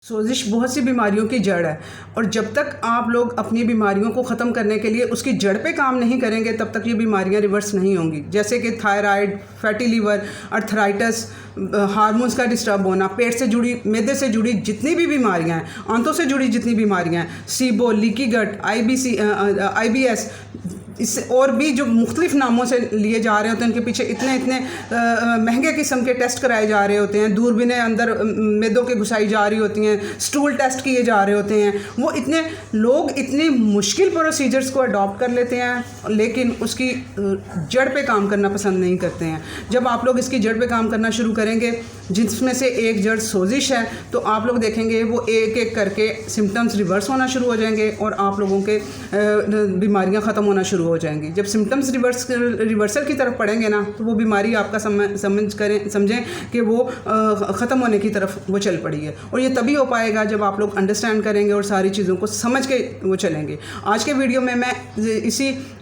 सोजिश बहुत सी बीमारियों की जड़ है और जब तक आप लोग अपनी बीमारियों को ख़त्म करने के लिए उसकी जड़ पे काम नहीं करेंगे तब तक ये बीमारियां रिवर्स नहीं होंगी। जैसे कि thyroid, fatty liver, arthritis, hormones का डिस्टर्ब होना, पेट से जुड़ी, मैदे से जुड़ी जितनी भी बीमारियां हैं, आंतों से जुड़ी जितनी बीमारियां हैं, सीबो, लीकी गट, IBS, इससे और भी जो मुख्तलिफ नामों से लिए जा रहे होते हैं, उनके पीछे इतने महंगे किस्म के टेस्ट कराए जा रहे होते हैं, दूरबीनें अंदर मैदों के घुसाई जा रही होती हैं, स्टूल टेस्ट किए जा रहे होते हैं। वो इतने लोग इतनी मुश्किल प्रोसीजर्स को अडॉप्ट कर लेते हैं लेकिन उसकी जड़ पे काम करना पसंद नहीं करते हैं। जब आप लोग इसकी जड़ पे काम करना शुरू करेंगे, जिसमें से एक जड़ सोजिश है, तो आप लोग देखेंगे वो एक एक करके सिम्टम्स रिवर्स होना शुरू हो जाएंगे और आप लोगों के बीमारियां ख़त्म होना शुरू हो जाएंगी। जब सिम्टम्स रिवर्सल की तरफ पड़ेंगे ना, तो वो बीमारी आपका समझें कि वो ख़त्म होने की तरफ वो चल पड़ी है। और ये तभी हो पाएगा जब आप लोग अंडरस्टैंड करेंगे और सारी चीज़ों को समझ के वो चलेंगे। आज के वीडियो में मैं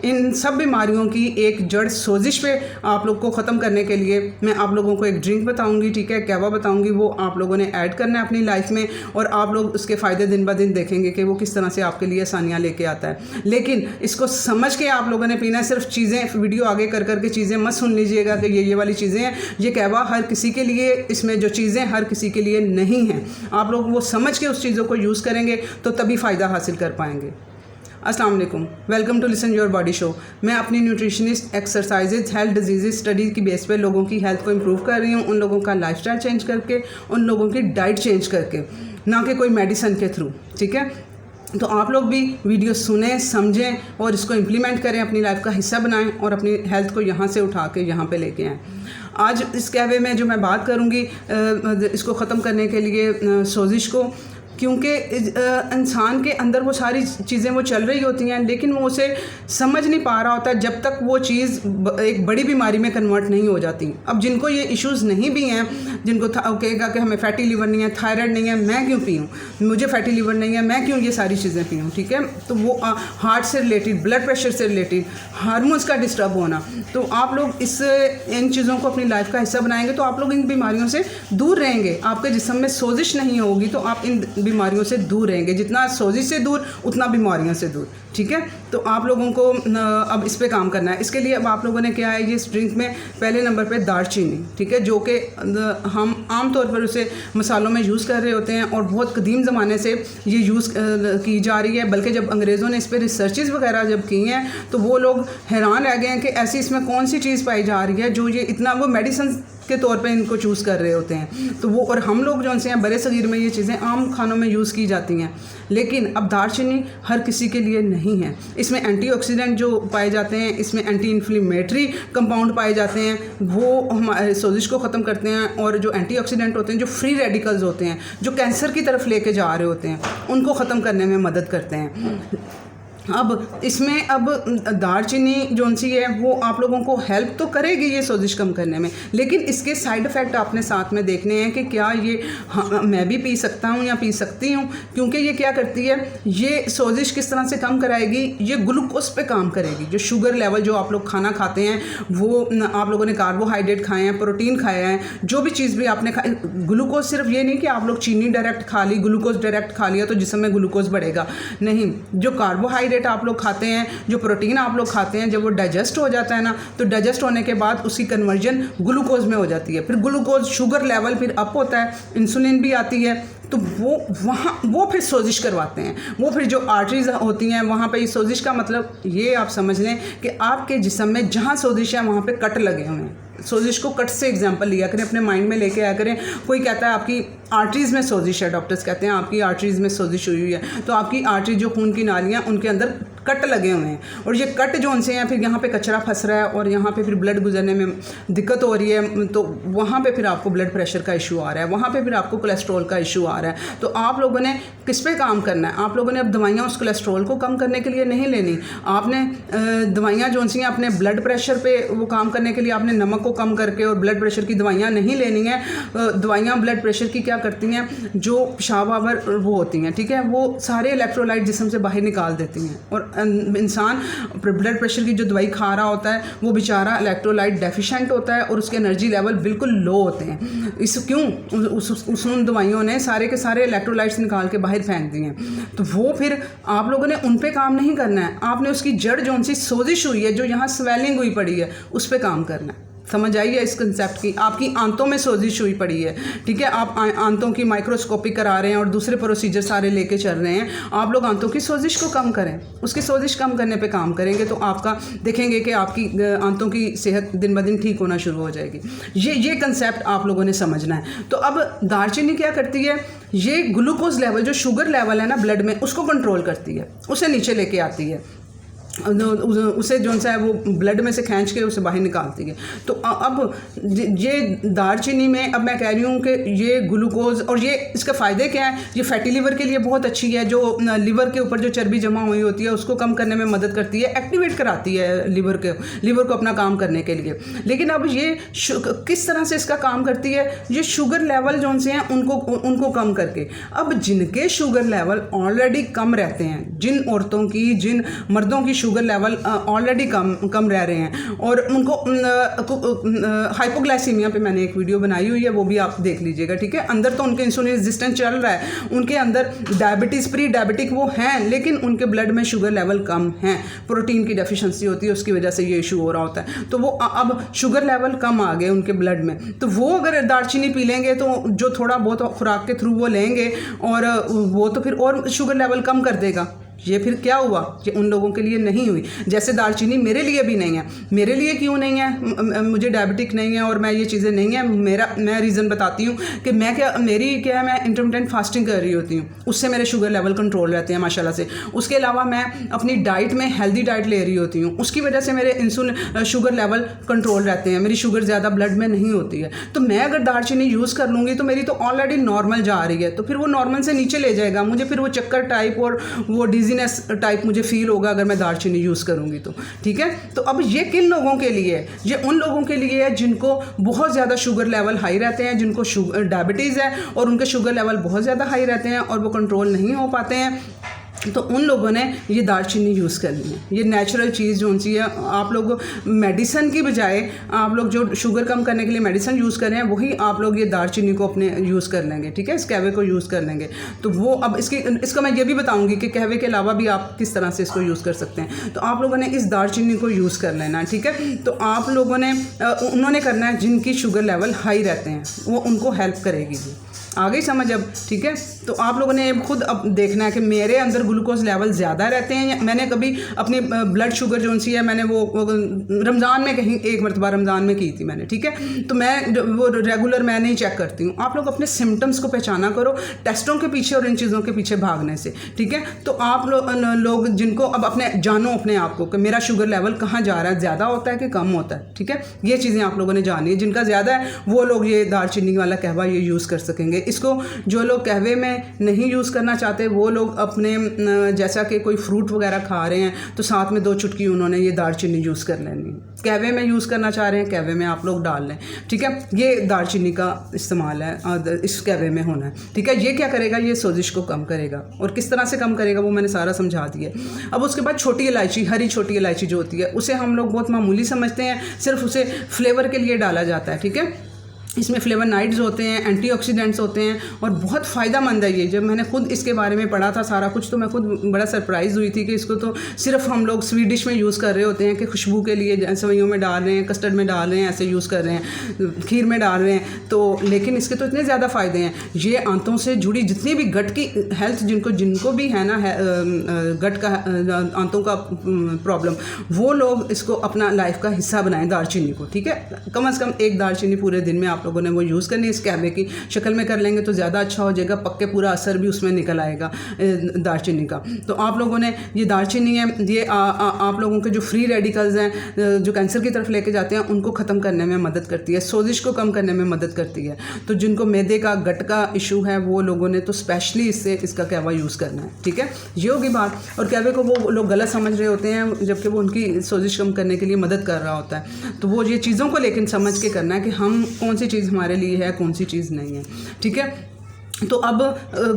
इन सब बीमारियों की एक जड़ सोजिश पे आप लोग को ख़त्म करने के लिए मैं आप लोगों को एक ड्रिंक बताऊँगी, ठीक है, कहवा बताऊँगी। वो आप लोगों ने ऐड करना है अपनी लाइफ में और आप लोग उसके फ़ायदे दिन ब दिन देखेंगे कि वो किस तरह से आपके लिए आसानियाँ लेके आता है। लेकिन इसको समझ के आप लोगों ने पीना है। सिर्फ चीज़ें वीडियो आगे कर करके चीज़ें मत सुन लीजिएगा कि ये वाली चीज़ें हैं। ये कहवा हर किसी के लिए, इसमें जो चीज़ें हर किसी के लिए नहीं हैं। आप लोग वो समझ के उस चीज़ों को यूज़ करेंगे तो तभी फ़ायदा हासिल कर पाएंगे। अस्सलाम वालेकुम, welcome to listen your body show. मैं अपनी nutritionist, exercises, health disease study की बेस पे लोगों की हेल्थ को इम्प्रूव कर रही हूँ, उन लोगों का लाइफस्टाइल चेंज करके, उन लोगों की डाइट चेंज करके, ना कि कोई मेडिसिन के थ्रू, ठीक है। तो आप लोग भी वीडियो सुनें, समझें और इसको इम्प्लीमेंट करें, अपनी लाइफ का हिस्सा बनाएं और अपनी हेल्थ को यहाँ से उठा के यहाँ पे लेके आएँ। आज इस कहवे में जो मैं बात करूँगी इसको ख़त्म करने के लिए सोजिश को, क्योंकि इंसान के अंदर वो सारी चीज़ें वो चल रही होती हैं लेकिन वो उसे समझ नहीं पा रहा होता जब तक वो चीज़ एक बड़ी बीमारी में कन्वर्ट नहीं हो जाती। अब जिनको ये इश्यूज़ नहीं भी हैं, जिनको कहेगा कि हमें फैटी लीवर नहीं है, थायराइड नहीं है, मैं क्यों पीऊँ, मुझे फैटी लीवर नहीं है, मैं क्यों ये सारी चीज़ें पीऊँ, ठीक है। तो वो हार्ट से रिलेटेड, ब्लड प्रेशर से रिलेटेड, हार्मोन्स का डिस्टर्ब होना, तो आप लोग इन चीज़ों को अपनी लाइफ का हिस्सा बनाएंगे तो आप लोग इन बीमारियों से दूर रहेंगे। आपके जिस्म में सोजिश नहीं होगी तो आप इन बीमारियों से दूर रहेंगे। जितना सोजिश से दूर उतना बीमारियों से दूर, ठीक है। तो आप लोगों को अब इस पे काम करना है। इसके लिए अब आप लोगों ने क्या है, ये इस ड्रिंक में पहले नंबर पे दालचीनी, ठीक है, जो कि हम आम तौर पर उसे मसालों में यूज़ कर रहे होते हैं और बहुत कदीम ज़माने से ये यूज़ की जा रही है। बल्कि जब अंग्रेज़ों ने इस पर रिसर्चेज़ वगैरह जब की हैं तो वो लोग हैरान रह गए हैं कि ऐसी इसमें कौन सी चीज़ पाई जा रही है जो ये इतना, वो मेडिसिन के तौर पे इनको चूज़ कर रहे होते हैं। तो वो, और हम लोग जो से हैं बड़े सगीर में ये चीज़ें आम खानों में यूज़ की जाती हैं। लेकिन अब दालचीनी हर किसी के लिए नहीं है। इसमें एंटीऑक्सीडेंट जो पाए जाते हैं, इसमें एंटी इन्फ्लेमेटरी कंपाउंड पाए जाते हैं, वो हमारे सोजिश को ख़त्म करते हैं। और जो एंटीऑक्सीडेंट होते हैं, जो फ्री रेडिकल्स होते हैं, जो कैंसर की तरफ लेके जा रहे होते हैं, उनको ख़त्म करने में मदद करते हैं। अब इसमें अब दालचीनी जो सी है वो आप लोगों को हेल्प तो करेगी ये सोजिश कम करने में, लेकिन इसके साइड इफ़ेक्ट आपने साथ में देखने हैं कि क्या ये मैं भी पी सकता हूँ या पी सकती हूँ। क्योंकि ये क्या करती है, ये सोजिश किस तरह से कम कराएगी, ये ग्लूकोज पे काम करेगी। जो शुगर लेवल जो आप लोग खाना खाते हैं, वो आप लोगों ने कार्बोहाइड्रेट खाए हैं, प्रोटीन खाया है, जो भी चीज़ भी आपने खाई, ग्लूकोज सिर्फ ये नहीं कि आप लोग चीनी डायरेक्ट खा ली, ग्लूकोज डायरेक्ट खा लिया तो जिस्म में ग्लूकोज बढ़ेगा, नहीं। जो कार्बोहाइड्रेट आप लोग खाते हैं, जो प्रोटीन आप लोग खाते हैं, जब वो डाइजेस्ट हो जाता है ना, तो डाइजेस्ट होने के बाद उसकी कन्वर्जन ग्लूकोज में हो जाती है। फिर ग्लूकोज शुगर लेवल फिर अप होता है, इंसुलिन भी आती है, तो वो फिर सोजिश करवाते हैं। वो फिर जो आर्टरीज होती हैं वहाँ पे, सोजिश का मतलब ये आप समझ लें कि आपके जिस्म में जहाँ सोजिश है वहाँ पे कट लगे हुए हैं। सोजिश को कट से एग्जांपल लिया करें, अपने माइंड में लेके आया करें। कोई कहता है आपकी आर्टरीज़ में सोजिश है, डॉक्टर्स कहते हैं आपकी आर्टरीज़ में सोजिश हुई है, तो आपकी आर्टरी जो खून की नालियाँ, उनके अंदर कट लगे हुए हैं और ये कट जो उनसे हैं, फिर यहाँ पे कचरा फंस रहा है और यहाँ पे फिर ब्लड गुजरने में दिक्कत हो रही है, तो वहाँ पे फिर आपको ब्लड प्रेशर का इशू आ रहा है, वहाँ पे फिर आपको कोलेस्ट्रॉल का इशू आ रहा है। तो आप लोगों ने किस पे काम करना है, आप लोगों ने अब दवाइयाँ उस कोलेस्ट्रॉल को कम करने के लिए नहीं लेनी। आपने दवाइयाँ जो सी हैं अपने ब्लड प्रेशर पे वो काम करने के लिए आपने नमक को कम करके और ब्लड प्रेशर की दवाइयाँ नहीं लेनी है। दवाइयाँ ब्लड प्रेशर की क्या करती हैं, जो पेशाब आवर वो होती हैं, ठीक है, वो सारे इलेक्ट्रोलाइट जिस्म से बाहर निकाल देती हैं और इंसान ब्लड प्रेशर की जो दवाई खा रहा होता है वो बेचारा इलेक्ट्रोलाइट डेफिशिएंट होता है और उसके एनर्जी लेवल बिल्कुल लो होते हैं। इस क्यों उन दवाइयों ने सारे के सारे इलेक्ट्रोलाइट्स निकाल के बाहर फेंक दिए हैं। तो वो फिर आप लोगों ने उन पे काम नहीं करना है, आपने उसकी जड़ जो सी सोजिश हुई है, जो यहाँ स्वेलिंग हुई पड़ी है, उस पर काम करना है। समझ आई है इस कंसेप्ट की? आपकी आंतों में सोजिश हुई पड़ी है, ठीक है, आप आंतों की माइक्रोस्कोपी करा रहे हैं और दूसरे प्रोसीजर सारे लेके चल रहे हैं। आप लोग आंतों की सोजिश को कम करें, उसकी सोजिश कम करने पे काम करेंगे तो आपका देखेंगे कि आपकी आंतों की सेहत दिन ब दिन ठीक होना शुरू हो जाएगी। ये कंसेप्ट आप लोगों ने समझना है। तो अब दालचीनी क्या करती है, ये ग्लूकोज लेवल, जो शुगर लेवल है ना ब्लड में, उसको कंट्रोल करती है, उसे नीचे लेके आती है, उसे जो सा है वो ब्लड में से खींच के उसे बाहर निकालती है। तो अब ये दालचीनी में, अब मैं कह रही हूँ कि ये ग्लूकोज, और ये इसका फ़ायदे क्या है, ये फैटी लिवर के लिए बहुत अच्छी है, जो लिवर के ऊपर जो चर्बी जमा हुई होती है उसको कम करने में मदद करती है, एक्टिवेट कराती है लिवर को अपना काम करने के लिए। लेकिन अब ये किस तरह से इसका काम करती है, ये शुगर लेवल जो से हैं उनको कम करके। अब जिनके शुगर लेवल ऑलरेडी कम रहते हैं, जिन औरतों की, जिन मर्दों की शुगर लेवल ऑलरेडी कम रह रहे हैं और उनको हाइपोग्लाइसीमिया पे मैंने एक वीडियो बनाई हुई है, वो भी आप देख लीजिएगा, ठीक है। अंदर तो उनके इंसुलिन रेजिस्टेंस चल रहा है, उनके अंदर डायबिटीज़, प्री डायबिटिक वो हैं, लेकिन उनके ब्लड में शुगर लेवल कम है, प्रोटीन की डेफिशिएंसी होती है, उसकी वजह से ये इशू हो रहा होता है। तो वो अब शुगर लेवल कम आ गए उनके ब्लड में, तो वो अगर दालचीनी पी लेंगे तो जो थोड़ा बहुत खुराक के थ्रू वो लेंगे और वो तो फिर और शुगर लेवल कम कर देगा। ये फिर क्या हुआ, ये उन लोगों के लिए नहीं हुई। जैसे दालचीनी मेरे लिए भी नहीं है। मेरे लिए क्यों नहीं है? मुझे डायबिटिक नहीं है और मैं ये चीज़ें नहीं है। मैं रीज़न बताती हूँ कि मेरी क्या है, मैं इंटरमिटेंट फास्टिंग कर रही होती हूँ, उससे मेरे शुगर लेवल कंट्रोल रहते हैं माशाल्लाह से। उसके अलावा मैं अपनी डाइट में हेल्दी डाइट ले रही होती हूँ, उसकी वजह से मेरे इंसुलिन शुगर लेवल कंट्रोल रहते हैं, मेरी शुगर ज़्यादा ब्लड में नहीं होती है। तो मैं अगर दालचीनी यूज़ कर लूँगी तो मेरी तो ऑलरेडी नॉर्मल जा रही है, तो फिर वो नॉर्मल से नीचे ले जाएगा मुझे, फिर वो चक्कर टाइप और वो डिजीनेस टाइप मुझे फील होगा अगर मैं दालचीनी यूज़ करूँगी तो, ठीक है। तो अब ये किन लोगों के लिए है? ये उन लोगों के लिए है जिनको बहुत ज़्यादा शुगर लेवल हाई रहते हैं, जिनको डायबिटीज़ है और उनके शुगर लेवल बहुत ज़्यादा हाई रहते हैं और वो कंट्रोल नहीं हो पाते हैं। तो उन लोगों ने ये दालचीनी यूज़ करनी है। ये नेचुरल चीज़ जो सी है, आप लोग मेडिसिन की बजाय आप लोग जो शुगर कम करने के लिए मेडिसिन यूज़ कर रहे हैं, वही आप लोग ये दालचीनी को अपने यूज़ कर लेंगे, ठीक है, इस कहवे को यूज़ कर लेंगे। तो वो अब इसका मैं ये भी बताऊंगी कि कहवे के अलावा भी आप किस तरह से इसको यूज़ कर सकते हैं। तो आप लोगों ने इस दालचीनी को यूज़ कर लेना है, ठीक है। तो आप लोगों ने उन्होंने करना है जिनकी शुगर लेवल हाई रहते हैं, वो उनको हेल्प करेगी जी। आ गई समझ अब, ठीक है। तो आप लोगों ने खुद अब देखना है कि मेरे अंदर ग्लूकोज लेवल ज़्यादा रहते हैं। मैंने कभी अपनी ब्लड शुगर जो सी है, मैंने वो रमज़ान में कहीं एक मरतबा रमज़ान में की थी मैंने, ठीक है। तो मैं वो रेगुलर मैं नहीं चेक करती हूँ। आप लोग अपने सिम्टम्स को पहचाना करो टेस्टों के पीछे और इन चीज़ों के पीछे भागने से, ठीक है। तो आप लोग जिनको अब जानो अपने आप को कि मेरा शुगर लेवल कहाँ जा रहा है, ज़्यादा होता है कि कम होता है, ठीक है। ये चीज़ें आप लोगों ने जानी है। जिनका ज़्यादा है वो लोग ये दालचीनी वाला कहवा ये यूज़ कर सकेंगे। इसको जो लोग कहवे में नहीं यूज़ करना चाहते, वो लोग अपने जैसा कि कोई फ्रूट वगैरह खा रहे हैं तो साथ में 2 चुटकी उन्होंने ये दालचीनी यूज़ कर लेनी। कहवे में यूज़ करना चाह रहे हैं, कहवे में आप लोग डाल लें, ठीक है। ये दालचीनी का इस्तेमाल है, इस कहवे में होना है, ठीक है। ये क्या करेगा, ये सोजिश को कम करेगा। और किस तरह से कम करेगा वो मैंने सारा समझा दिया। अब उसके बाद छोटी इलायची, हरी छोटी इलायची जो होती है, उसे हम लोग बहुत मामूली समझते हैं, सिर्फ उसे फ्लेवर के लिए डाला जाता है, ठीक है। इसमें फ्लेवोनाइड्स होते हैं, एंटीऑक्सीडेंट्स होते हैं और बहुत फ़ायदेमंद है ये। जब मैंने खुद इसके बारे में पढ़ा था सारा कुछ, तो मैं खुद बड़ा सरप्राइज़ हुई थी कि इसको तो सिर्फ हम लोग स्वीट डिश में यूज़ कर रहे होते हैं कि खुशबू के लिए, सेवइयों में डाल रहे हैं, कस्टर्ड में डाल रहे हैं, ऐसे यूज़ कर रहे हैं, खीर में डाल रहे हैं। तो लेकिन इसके तो इतने ज़्यादा फ़ायदे हैं। ये आंतों से जुड़ी जितनी भी गट की हेल्थ जिनको भी है ना गट का, आंतों का प्रॉब्लम, वो लोग इसको अपना लाइफ का हिस्सा बनाएं दालचीनी को, ठीक है। कम से कम एक दालचीनी पूरे दिन में आप लोगों ने वो यूज़ करनी है। इस कहवे की शक्ल में कर लेंगे तो ज़्यादा अच्छा हो जाएगा, पक्के पूरा असर भी उसमें निकल आएगा दालचीनी का। तो आप लोगों ने ये दालचीनी है, ये आप लोगों के जो फ्री रेडिकल्स हैं जो कैंसर की तरफ लेके जाते हैं, उनको ख़त्म करने में मदद करती है, सोजिश को कम करने में मदद करती है। तो जिनको मैदे का, गट का इशू है, वो लोगों ने तो स्पेशली इसका कहवा यूज़ करना है, ठीक है। ये होगी बात। और कहवे को वो लोग गलत समझ रहे होते हैं, जबकि वो उनकी सोजिश कम करने के लिए मदद कर रहा होता है। तो वो ये चीज़ों को लेकिन समझ के करना है कि हम कौन सी चीज़ हमारे लिए है, कौन सी चीज़ नहीं है, ठीक है। तो अब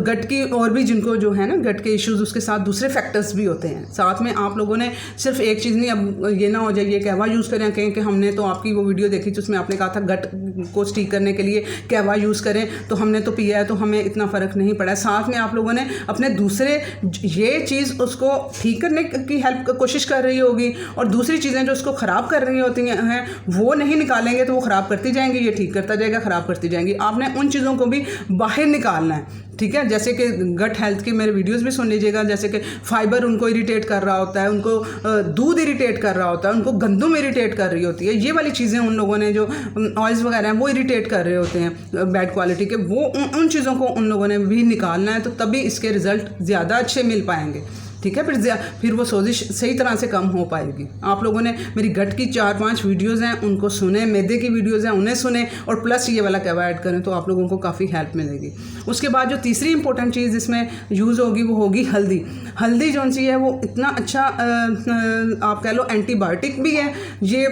गट की और भी जिनको जो है ना गट के इश्यूज़, उसके साथ दूसरे फैक्टर्स भी होते हैं साथ में। आप लोगों ने सिर्फ एक चीज़ नहीं, अब ये ना हो जाए ये कहवा यूज़ करें कहें कि हमने तो आपकी वो वीडियो देखी थी उसमें आपने कहा था गट को ठीक करने के लिए कहवा यूज़ करें, तो हमने तो पिया है तो हमें इतना फ़र्क नहीं पड़ा। साथ में आप लोगों ने अपने दूसरे ये चीज़ उसको ठीक करने की हेल्प कोशिश कर रही होगी, और दूसरी चीज़ें जो उसको ख़राब कर रही होती हैं वो नहीं निकालेंगे तो वो ख़राब करती जाएंगी, ये ठीक करता जाएगा, ख़राब करती जाएंगी। आपने उन चीज़ों को भी बाहर निकालना है, ठीक है। जैसे कि गट हेल्थ के मेरे वीडियोस भी सुन लीजिएगा, जैसे कि फाइबर उनको इरिटेट कर रहा होता है, उनको दूध इरिटेट कर रहा होता है, उनको गंदम इरिटेट कर रही होती है, ये वाली चीज़ें उन लोगों ने जो ऑयल्स वगैरह हैं वो इरिटेट कर रहे होते हैं बैड क्वालिटी के, वो उन चीज़ों को उन लोगों ने भी निकालना है, तो तभी इसके रिज़ल्ट ज़्यादा अच्छे मिल पाएंगे, ठीक है। फिर वो सोजिश सही तरह से कम हो पाएगी। आप लोगों ने मेरी गट की 4-5 वीडियोज़ हैं उनको सुने, मैदे की वीडियोज़ हैं उन्हें सुने, और प्लस ये वाला कहवा ऐड करें तो आप लोगों को काफ़ी हेल्प मिलेगी। उसके बाद जो तीसरी इंपॉर्टेंट चीज़ इसमें यूज़ होगी वो होगी हल्दी। हल्दी जो सी है वो इतना अच्छा आप कह लो एंटीबायोटिक भी है, ये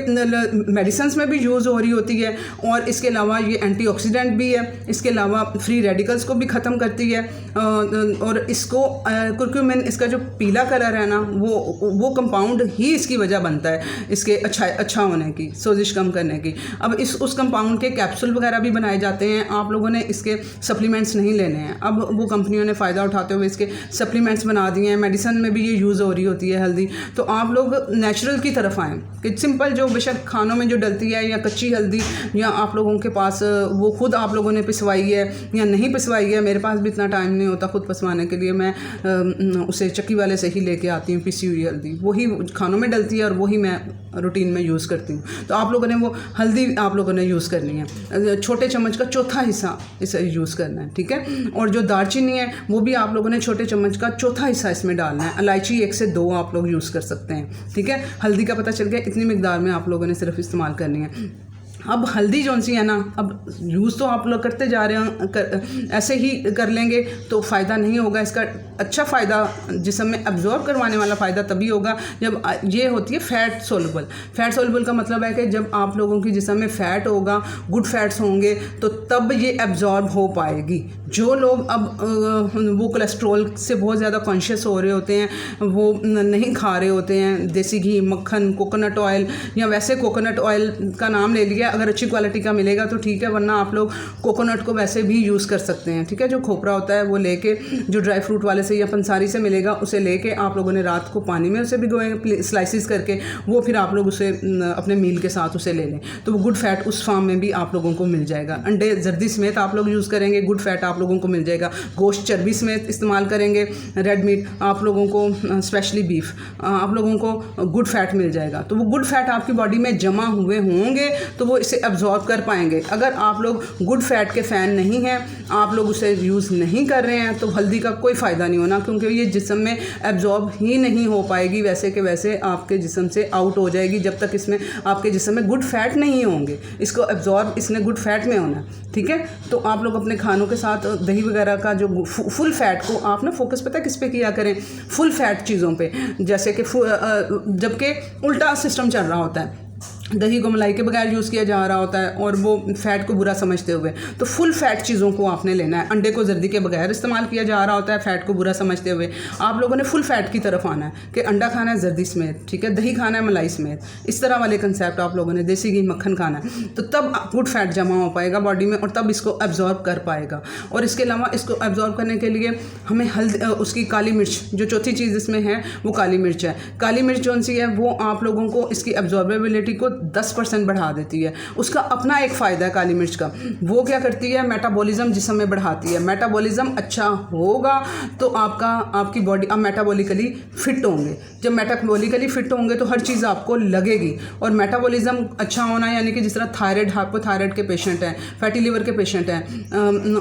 मेडिसिन में भी यूज़ हो रही होती है, और इसके अलावा ये एंटीऑक्सीडेंट भी है, इसके अलावा फ्री रेडिकल्स को भी ख़त्म करती है, और इसको कुरक्यूमिन, इसका जो पीला कलर है ना वो कंपाउंड ही इसकी वजह बनता है इसके अच्छा होने की, सोजिश कम करने की। अब उस कंपाउंड के कैप्सूल वगैरह भी बनाए जाते हैं, आप लोगों ने इसके सप्लीमेंट्स नहीं लेने हैं। अब वो कंपनियों ने फ़ायदा उठाते हुए इसके सप्लीमेंट्स बना दिए हैं, मेडिसिन में भी ये यूज़ हो रही होती है हल्दी। तो आप लोग नेचुरल की तरफ आएँ कि सिंपल जो बेशक खानों में जो डलती है, या कच्ची हल्दी, या आप लोगों के पास वो खुद आप लोगों ने पिसवाई है या नहीं पिसवाई है, मेरे पास भी इतना टाइम नहीं होता खुद पिसवाने के लिए, मैं उसे चक्की वाले से ही लेके आती हूँ पिसी हुई हल्दी, वही खानों में डलती है और वही मैं रूटीन में यूज़ करती हूँ। तो आप लोगों ने वो हल्दी आप लोगों ने यूज़ करनी है, छोटे चम्मच का चौथा हिस्सा इसे यूज़ करना है, ठीक है। और जो दालचीनी है वो भी आप लोगों ने छोटे चम्मच का चौथा हिस्सा इसमें डालना है। इलायची 1 से 2 आप लोग यूज़ कर सकते हैं, ठीक है। हल्दी का पता चल गया, इतनी मिकदार में आप लोगों ने सिर्फ इस्तेमाल करनी है। अब हल्दी जौन सी है ना, अब यूज़ तो आप लोग करते जा रहे हैं, ऐसे ही कर लेंगे तो फ़ायदा नहीं होगा। इसका अच्छा फ़ायदा जिस्म में एब्जॉर्ब करवाने वाला फ़ायदा तभी होगा जब ये होती है फ़ैट सोलबल। फ़ैट सोलबल का मतलब है कि जब आप लोगों की जिस्म में फ़ैट होगा, गुड फैट्स होंगे, तो तब ये एब्जॉर्ब हो पाएगी। जो लोग अब वो कोलेस्ट्रॉल से बहुत ज़्यादा कॉन्शियस हो रहे होते हैं, वो नहीं खा रहे होते हैं देसी घी, मक्खन, कोकोनट ऑयल, या वैसे कोकोनट ऑयल का नाम ले लिया, अगर अच्छी क्वालिटी का मिलेगा तो ठीक है, वरना आप लोग कोकोनट को वैसे भी यूज़ कर सकते हैं, ठीक है। जो खोपरा होता है वो लेके, जो ड्राई फ्रूट वाले से या पंसारी से मिलेगा उसे लेके आप लोगों ने रात को पानी में उसे भिगोएंगे स्लाइसिस करके, वो फिर आप लोग उसे अपने मील के साथ उसे ले लें, तो वो गुड फैट उस फार्म में भी आप लोगों को मिल जाएगा। अंडे जर्दी समेत आप लोग यूज़ करेंगे, गुड फैट आप लोगों को मिल जाएगा। गोश्त चर्बी समेत इस्तेमाल करेंगे, रेड मीट आप लोगों को, स्पेशली बीफ, आप लोगों को गुड फैट मिल जाएगा। तो वो गुड फैट आपकी बॉडी में जमा हुए होंगे तो वो इसे एब्जॉर्ब कर पाएंगे। अगर आप लोग गुड फैट के फ़ैन नहीं हैं, आप लोग उसे यूज़ नहीं कर रहे हैं, तो हल्दी का कोई फ़ायदा नहीं होना, क्योंकि ये जिस्म में एब्जॉर्ब ही नहीं हो पाएगी, वैसे के वैसे आपके जिस्म से आउट हो जाएगी जब तक इसमें आपके जिस्म में गुड फैट नहीं होंगे। इसको एब्जॉर्ब इसने गुड फैट में होना, ठीक है। तो आप लोग अपने खानों के साथ दही वगैरह का जो फुल फैट को आप ना फोकस पता है किस पे किया करें, फुल फैट चीज़ों पे, जैसे कि जबकि उल्टा सिस्टम चल रहा होता है, दही को मलाई के बगैर यूज़ किया जा रहा होता है और वो फ़ैट को बुरा समझते हुए, तो फुल फैट चीज़ों को आपने लेना है। अंडे को जर्दी के बगैर इस्तेमाल किया जा रहा होता है फ़ैट को बुरा समझते हुए, आप लोगों ने फुल फैट की तरफ आना है कि अंडा खाना है जर्दी समेत, ठीक है, दही खाना है मलाई समेत, इस तरह वाले कंसेप्ट आप लोगों ने, देसी घी मक्खन खाना है, तो तब गुड फैट जमा हो पाएगा बॉडी में और तब इसको एब्जॉर्ब कर पाएगा। और इसके अलावा इसको एब्जॉर्ब करने के लिए हमें हल्दी, उसकी काली मिर्च, जो चौथी चीज़ इसमें है वो काली मिर्च है। काली मिर्च कौन सी है, वो आप लोगों को इसकी एब्जॉर्बेबिलिटी को 10% बढ़ा देती है। उसका अपना एक फ़ायदा है काली मिर्च का, वो क्या करती है, मेटाबॉलिज्म जिस्म में बढ़ाती है। मेटाबॉलिज्म अच्छा होगा तो आपकी बॉडी, आप मेटाबॉलिकली फिट होंगे। जब मेटाबॉलिकली फिट होंगे तो हर चीज़ आपको लगेगी। और मेटाबॉलिज्म अच्छा होना यानी कि जिस तरह थायराइड, हाइपोथायराइड के पेशेंट हैं, फैटी लिवर के पेशेंट हैं,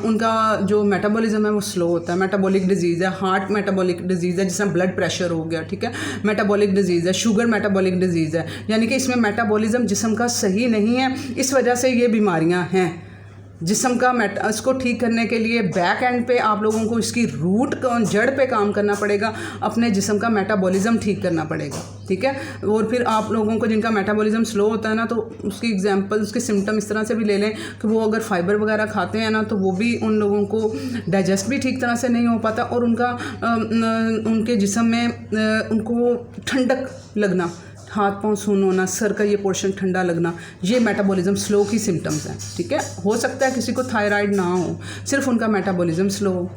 उनका जो मेटाबॉलिज्म है वो स्लो होता है। मेटाबॉलिक डिजीज़ है, हार्ट मेटाबॉलिक डिजीज़ है, जिस तरह ब्लड प्रेशर हो गया, ठीक है, मेटाबॉलिक डिजीज़ है, शुगर मेटाबॉलिक डिजीज़ है, यानी कि इसमें मेटाबॉलिज्म जिस्म का सही नहीं है, इस वजह से ये बीमारियां हैं। जिस्म का इसको ठीक करने के लिए बैक एंड पे आप लोगों को इसकी रूट जड़ पे काम करना पड़ेगा, अपने जिस्म का मेटाबॉलिज्म ठीक करना पड़ेगा, ठीक है। और फिर आप लोगों को जिनका मेटाबॉलिज्म स्लो होता है ना, तो उसकी एग्जांपल, उसके सिम्टम इस तरह से भी ले लें कि वो अगर फाइबर वगैरह खाते हैं ना, तो वो भी उन लोगों को डाइजेस्ट भी ठीक तरह से नहीं हो पाता, और उनके जिस्म में उनको ठंडक लगना, हाथ पांव सून होना, सर का ये पोर्शन ठंडा लगना, ये मेटाबॉलिज्म स्लो की सिम्टम्स हैं, ठीक है। हो सकता है किसी को थायराइड ना हो, सिर्फ उनका मेटाबॉलिज्म स्लो हो,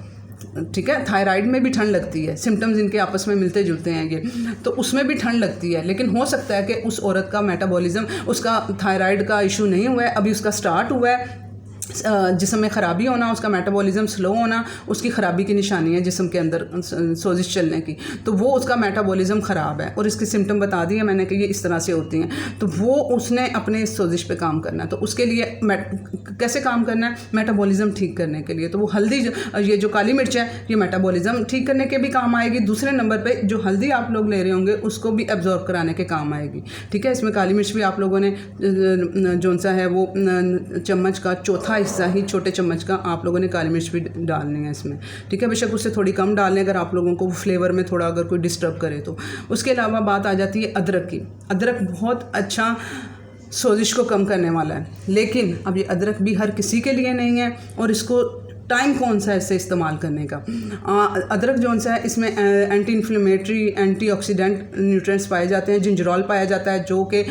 ठीक है। थायराइड में भी ठंड लगती है, सिम्टम्स इनके आपस में मिलते जुलते हैं ये, तो उसमें भी ठंड लगती है, लेकिन हो सकता है कि उस औरत का मेटाबॉलिज्म, उसका थायराइड का इशू नहीं हुआ है, अभी उसका स्टार्ट हुआ है, जिस्म में ख़राबी होना, उसका मेटाबॉलिज्म स्लो होना उसकी ख़राबी की निशानी है, जिस्म के अंदर सोजिश चलने की, तो वो उसका मेटाबॉलिज्म ख़राब है, और इसके सिम्टम बता दिए मैंने कि ये इस तरह से होती हैं, तो वो उसने अपने इस सोजिश पे काम करना है। तो उसके लिए कैसे काम करना है, मेटाबॉलिज्म ठीक करने के लिए, तो वो हल्दी, ये जो काली मिर्च है, ये मेटाबॉलिज्म ठीक करने के भी काम आएगी। दूसरे नंबर पर जो हल्दी आप लोग ले रहे होंगे उसको भी एब्जॉर्ब कराने के काम आएगी, ठीक है। इसमें काली मिर्च भी आप लोगों ने जो सा है वो चम्मच का चौथा हिस्सा ही, छोटे चम्मच का आप लोगों ने काली मिर्च भी डालनी है इसमें, ठीक है। बेशक उससे थोड़ी कम डालें अगर आप लोगों को फ्लेवर में थोड़ा अगर कोई डिस्टर्ब करे तो। उसके अलावा बात आ जाती है अदरक की। अदरक बहुत अच्छा सोजिश को कम करने वाला है, लेकिन अब ये अदरक भी हर किसी के लिए नहीं है, और इसको टाइम कौन सा है इससे इस्तेमाल करने का। अदरक जो सा है, इसमें एंटी इन्फ्लेमेटरी, एंटीऑक्सीडेंट न्यूट्रिएंट्स पाए जाते हैं, जिंजरोल पाया जाता है जो कि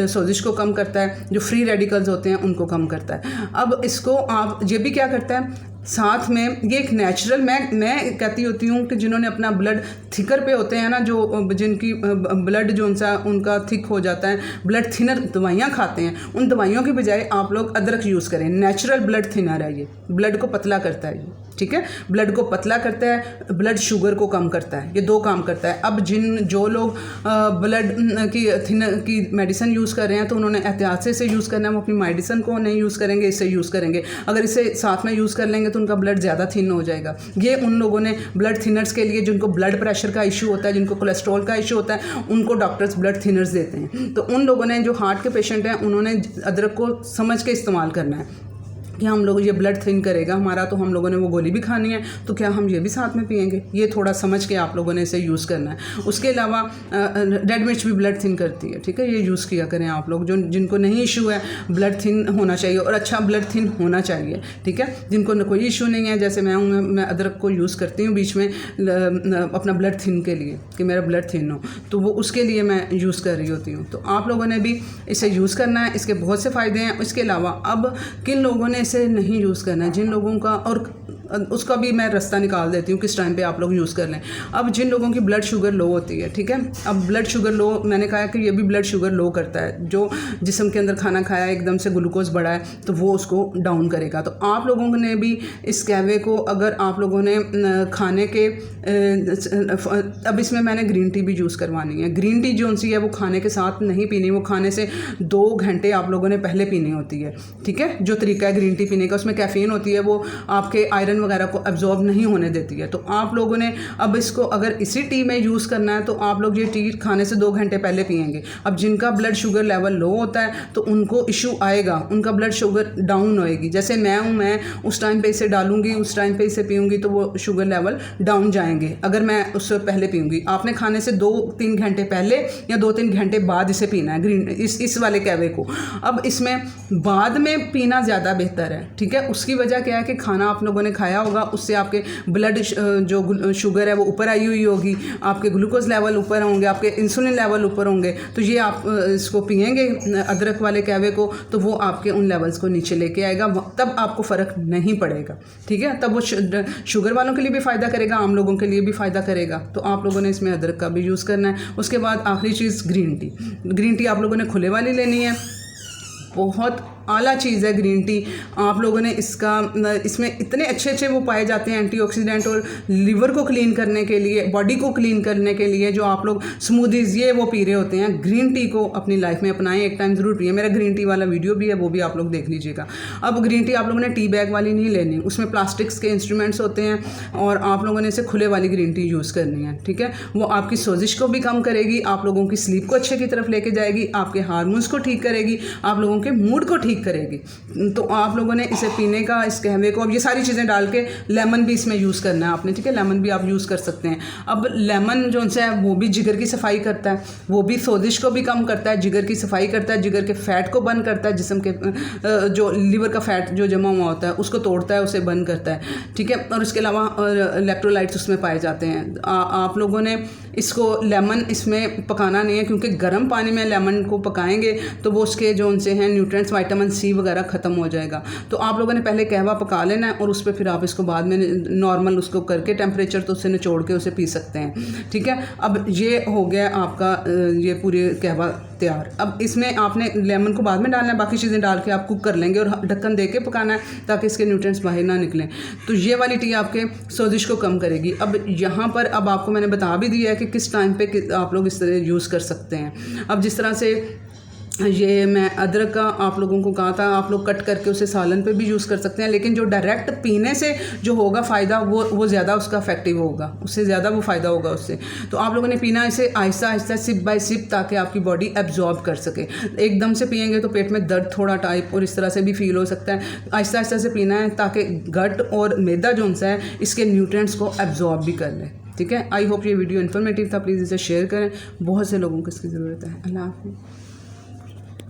सोजिश को कम करता है, जो फ्री रेडिकल्स होते हैं उनको कम करता है। अब इसको आप ये भी क्या करता है, साथ में ये एक नेचुरल, मैं कहती होती हूँ कि जिन्होंने अपना ब्लड थिकर पे होते हैं ना, जो जिनकी ब्लड जो सा उनका थिक हो जाता है, ब्लड थिनर दवाइयाँ खाते हैं, उन दवाइयों की बजाय आप लोग अदरक यूज़ करें। नेचुरल ब्लड थिनर है ये, ब्लड को पतला करता है ये, ठीक है। ब्लड को पतला करता है, ब्लड शुगर को कम करता है, ये दो काम करता है। अब जो लोग ब्लड की मेडिसिन यूज़ कर रहे हैं, तो उन्होंने एहतियात से इसे यूज़ करना है, वो अपनी मेडिसिन को नहीं यूज़ करेंगे, इसे यूज़ करेंगे। अगर इसे साथ में यूज़ कर लेंगे तो उनका ब्लड ज़्यादा थिन हो जाएगा। ये उन लोगों ने ब्लड थिनर्स के लिए, जिनको ब्लड प्रेशर का इशू होता है, जिनको कोलेस्ट्रॉल का इशू होता है, उनको डॉक्टर्स ब्लड थिनर्स देते हैं। तो उन लोगों ने, जो हार्ट के पेशेंट हैं, उन्होंने अदरक को समझ के इस्तेमाल करना है कि हम लोग ये ब्लड थिन करेगा हमारा, तो हम लोगों ने वो गोली भी खानी है, तो क्या हम ये भी साथ में पिएंगे, ये थोड़ा समझ के आप लोगों ने इसे यूज़ करना है। उसके अलावा रेड मिर्च भी ब्लड थिन करती है, ठीक है, ये यूज़ किया करें आप लोग, जिनको नहीं इशू है, ब्लड थिन होना चाहिए और अच्छा ब्लड थिन होना चाहिए, ठीक है। जिनको कोई इशू नहीं है, जैसे मैं हूँ, मैं अदरक को यूज़ करती हूँ बीच में अपना ब्लड थिन के लिए, कि मेरा ब्लड थिन हो, तो वो उसके लिए मैं यूज़ कर रही होती हूँ। तो आप लोगों ने भी इसे यूज़ करना है, इसके बहुत से फ़ायदे हैं। इसके अलावा अब किन लोगों ने इसे नहीं यूज़ करना है, जिन लोगों का, और उसका भी मैं रास्ता निकाल देती हूँ किस टाइम पे आप लोग यूज़ कर लें। अब जिन लोगों की ब्लड शुगर लो होती है, ठीक है, अब ब्लड शुगर लो, मैंने कहा कि ये भी ब्लड शुगर लो करता है, जो जिस्म के अंदर खाना खाया एकदम से ग्लूकोज बढ़ा है तो वो उसको डाउन करेगा। तो आप लोगों ने भी इस कहवे को, अगर आप लोगों ने खाने के, अब इसमें मैंने ग्रीन टी भी यूज़ करवानी है। ग्रीन टी जो सी है वो खाने के साथ नहीं पीनी, वो खाने से 2 घंटे आप लोगों ने पहले पीनी होती है, ठीक है। जो तरीका है ग्रीन टी पीने का, उसमें कैफ़ीन होती है, वो आपके आयरन वगैरह को एब्जॉर्ब नहीं होने देती है। तो आप लोगों ने अब इसको अगर इसी टी में यूज़ करना है, तो आप लोग ये टी खाने से 2 घंटे पहले पिएंगे। अब जिनका ब्लड शुगर लेवल लो होता है तो उनको इशू आएगा, उनका ब्लड शुगर डाउन होएगी। जैसे मैं हूँ, मैं उस टाइम पे इसे डालूंगी, उस टाइम पे इसे पीऊँगी, तो वो शुगर लेवल डाउन जाएंगे अगर मैं उससे पहले पीऊँगी। आपने खाने से 2-3 घंटे पहले या 2-3 घंटे बाद इसे पीना है, ग्रीन इस वाले कहवे को। अब इसमें बाद में पीना ज़्यादा बेहतर है, ठीक है। उसकी वजह क्या है कि खाना आप लोगों ने खाया होगा, उससे आपके ब्लड जो शुगर है वो ऊपर आई हुई होगी, आपके ग्लूकोज लेवल ऊपर होंगे, आपके इंसुलिन लेवल ऊपर होंगे। तो ये आप इसको पिएंगे अदरक वाले कहवे को, तो वो आपके उन लेवल्स को नीचे लेके आएगा, तब आपको फ़र्क नहीं पड़ेगा, ठीक है। तब वो शुगर वालों के लिए भी फ़ायदा करेगा, आम लोगों के लिए भी फ़ायदा करेगा। तो आप लोगों ने इसमें अदरक का भी यूज़ करना है। उसके बाद आखिरी चीज़ ग्रीन टी। ग्रीन टी आप लोगों ने खुले वाली लेनी है, बहुत आला चीज़ है ग्रीन टी। आप लोगों ने इसमें इतने अच्छे वो पाए जाते हैं एंटीऑक्सीडेंट, और लिवर को क्लीन करने के लिए, बॉडी को क्लीन करने के लिए, जो आप लोग स्मूदीज़ ये वो पी रहे होते हैं, ग्रीन टी को अपनी लाइफ में अपनाएं, एक टाइम ज़रूर पिए। मेरा ग्रीन टी वाला वीडियो भी है, वो भी आप लोग देख लीजिएगा। अब ग्रीन टी आप लोगों ने टी बैग वाली नहीं लेनी, उसमें प्लास्टिक्स के इंस्ट्रूमेंट्स होते हैं, और आप लोगों ने इसे खुले वाली ग्रीन टी यूज़ करनी है, ठीक है। वो आपकी सोजिश को भी कम करेगी, आप लोगों की स्लीप को अच्छे की तरफ लेके जाएगी, आपके हार्मोन्स को ठीक करेगी, आप लोगों के मूड को ठीक ठीक करेगी। तो आप लोगों ने इसे पीने का, इस कहवे को, अब ये सारी चीज़ें डाल के लेमन भी इसमें यूज़ करना है आपने, ठीक है, लेमन भी आप यूज़ कर सकते हैं। अब लेमन जो है वो भी जिगर की सफाई करता है, वो भी सोजिश को भी कम करता है, जिगर की सफाई करता है, जिगर के फैट को बंद करता है, जिस्म के जो लीवर का फैट जो जमा हुआ होता है उसको तोड़ता है, उसे बंद करता है, ठीक है। और इसके अलावा इलेक्ट्रोलाइट्स उसमें पाए जाते हैं। आप लोगों ने इसको लेमन इसमें पकाना नहीं है, क्योंकि गर्म पानी में लेमन को पकाएंगे तो वो उसके जो उनसे हैं न्यूट्रिएंट्स, विटामिन सी वगैरह ख़त्म हो जाएगा। तो आप लोगों ने पहले कहवा पका लेना है और उस पर फिर आप इसको बाद में नॉर्मल उसको करके टेम्परेचर तो उससे निचोड़ के उसे पी सकते हैं, ठीक है। अब ये हो गया आपका ये पूरे कहवा तैयार। अब इसमें आपने लेमन को बाद में डालना है, बाकी चीज़ें डाल के आप कुक कर लेंगे और ढक्कन दे के पकाना है ताकि इसके न्यूट्रिएंट्स बाहर ना निकलें। तो ये वाली टी आपके सोजिश को कम करेगी। अब यहाँ पर अब आपको मैंने बता भी दिया है कि किस टाइम पे आप लोग इस तरह यूज़ कर सकते हैं। अब जिस तरह से ये मैं अदरक का आप लोगों को कहा था, आप लोग कट करके उसे सालन पे भी यूज़ कर सकते हैं, लेकिन जो डायरेक्ट पीने से जो होगा फ़ायदा वो ज़्यादा उसका इफेक्टिव होगा, उससे ज़्यादा वो फ़ायदा होगा उससे। तो आप लोगों ने पीना इसे Aahista Aahista, SIP bye SIP, ताकि आपकी बॉडी एब्जॉर्ब कर सके। एकदम से पिएंगे तो पेट में दर्द थोड़ा टाइप और इस तरह से भी फील हो सकता है। आहिस्ता आहिस्ता से पीना है ताकि गट और मैदा जो है इसके न्यूट्रिएंट्स को एब्जॉर्ब भी कर ले, ठीक है। आई होप ये वीडियो इन्फॉर्मेटिव था। प्लीज़ इसे शेयर करें, बहुत से लोगों को इसकी ज़रूरत है। अल्लाह हाफ़िज़।